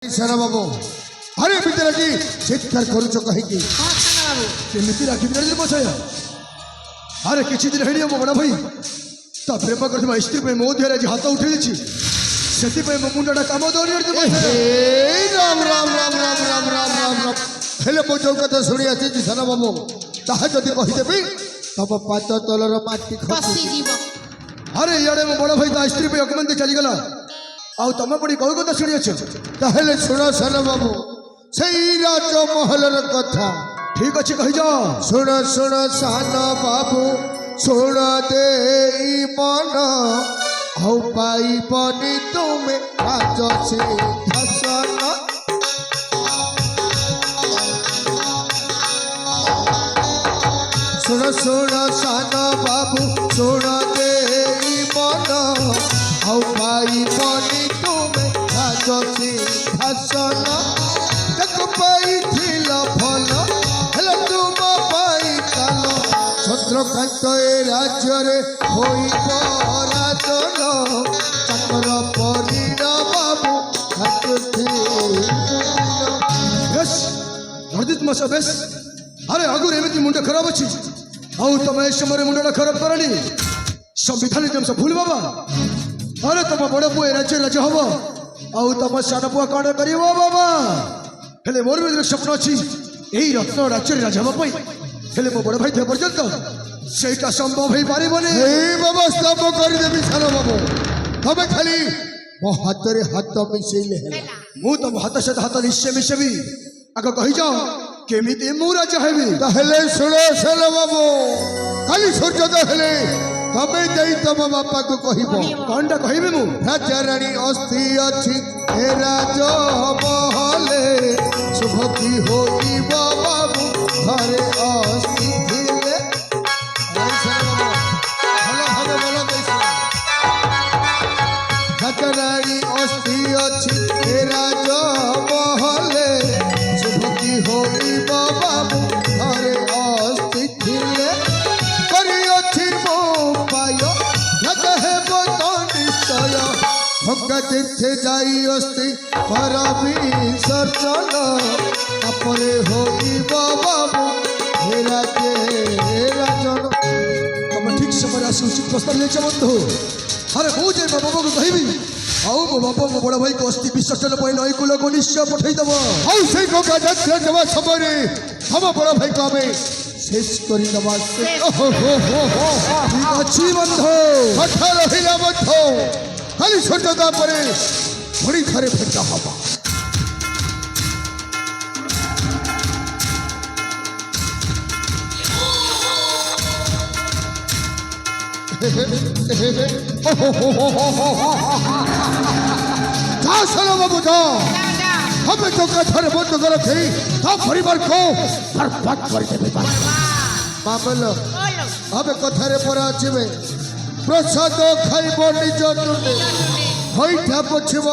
सेना बाबू अरे मित्र राखी चित्कार करूच कहीं केमिति राखी बिना बसाया अरे किसी दिन है मो बड़ा भाई ता प्रेम कर स्त्री पे मो देहरे हाथ उठे दी से मुंडा कम दौर राम राम राम राम राम राम राम राम हेले मो जो कथा शुणी आसी सेना बाबू ताहा जदि कहीदेवी तब पाद तलर माटी अरे इे मो बड़ भाई ता स्त्री पे अकमंदी चलीगला आउ तुम पड़ी कौ कथा शुणी अच्छे ताहले शुण सेना बाबू से राजमहल कथा ठीक अच्छे कही जा शुण शुण सान बाबू शुण दे मन आउ पाई बनी तुम्हें राज सिंहासन शुण शुण सान बाबू शुण दे मन आउ पाई बनी तुम्हें राज सिंहासन चंद्रकांत राज्य चक्र परिण बाबू बेस बेस अरे आगुर एमती मुंड खराब अच्छी आउ तुम समय मुंडा खराब करनी संविधान सब भूल बाबा अरे तुम बड़ पुआ राज्य राजा हम आउ तुम सान पुआ कौन कर बाबा हेले मोर भी स्वप्न अच्छी यही रत्न राज्य राजा हाँपाई हेले मो बड़ भाई थे पर्यंत सेटा संभव हो पारे व्यवस्था करदेवी सान बाबू तब खाली मो हाथ रे हाथ मिसेले मु तुम हाथ सहित हाथ निश्चय मिसेबी आग कही जाओ केमिति मु राजा हेबी ताहले सुनो सान बाबू खाली सूर्योदय हेले तबे जाई तम बापा को कहबो कोनटा कहबे मु राजा रानी अस्थि अछि हे राज महले शुभ की होई बाबू घरे अस्थि थिले राजा रानी अस्थि अछि हे राज महले शुभ की होई बाबू घरे अस्थि थिले करी अछि मो भंगा तीर्थे जाई अस्ति पर विसर्जन अपरे होई बाबू हे राजन तुम ठीक समय आसी उचित प्रस्ताव ले बंधु अरे मु जे बाबा को कहबी आउ मो बाबा मो बड़ भाई को अस्ति विसर्जन पर नई कुल को निश्चय पठेदब आउ से को गाजा जवा समय हम बड़ भाई को हमें शेष करी दबा अच्छी बंधु कथा रहिला बंधु खाली छोटा परे थोड़ी थरे फेंका हवा बाबू जा हमें तो कथारे बंद कर थे तब परिवार को बर्बाद कर देबे मामल हमें कथारे पर आछिबे प्रसाद खाइब निज टुंडे होइठा पछिब